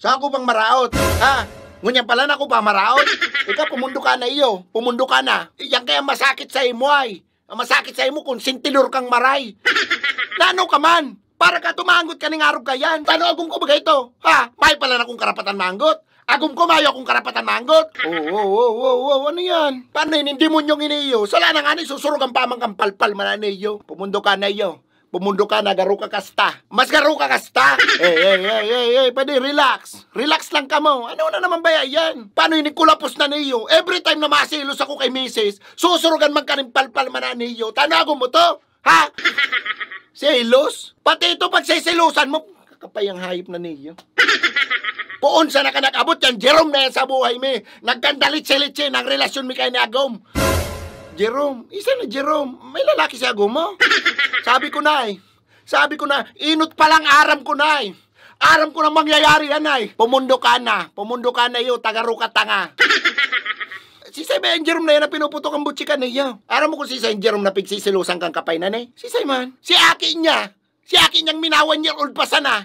Saan ko bang maraot? Ha? Ngunyan pala na ako pa maraot? Ikaw, pumundo ka na iyo. Pumundo ka na. Yan kaya masakit sa imo ay. Ang masakit sa imo kung sintilor kang maray. Nano ka man? Para ka tumanggot ka ng araw ka yan. Paano agum ko ba ito? Ha? May pala na akong karapatan manggot. Agum ko mayo akong karapatan manggot. Ano yan? Paano yun? Hindi mo nyong iniyo. Sala na nga ni susurog ang pamang kampalpal man na iyo. Pumundo ka na iyo. Pumundo ka na, garo ka kasta. Mas garo ka kasta. Pwede, relax. Relax lang ka mo. Ano na naman ba yan? Paano yun kulapos na niyo? Every time na masilos ako kay misis, susurugan man ka ng palpal man na niyo. Tanago mo to? Ha? Silos? Pati ito pag sisilusan mo, kakapay ang hayop na niyo. Poon sa nakanakabot yan, Jerome na yan sa buhay mi. Nagkandalit-silitsin ang relasyon mi kay ni Agom. Jerome, isa na Jerome. May lalaki si Agom mo? Sabi ko na inot pa lang aram ko na Aram ko na mangyayari yan Pumundo ka na iyo, tagaro ka tanga. Si Say ba yung Jerome na yan na pinuputok ang butsi ka na iyo? Aram mo kung si Say yung Jerome na pigsisilusan kang kapay na Si Say man, si Aki niyang minawan niya old pa sana.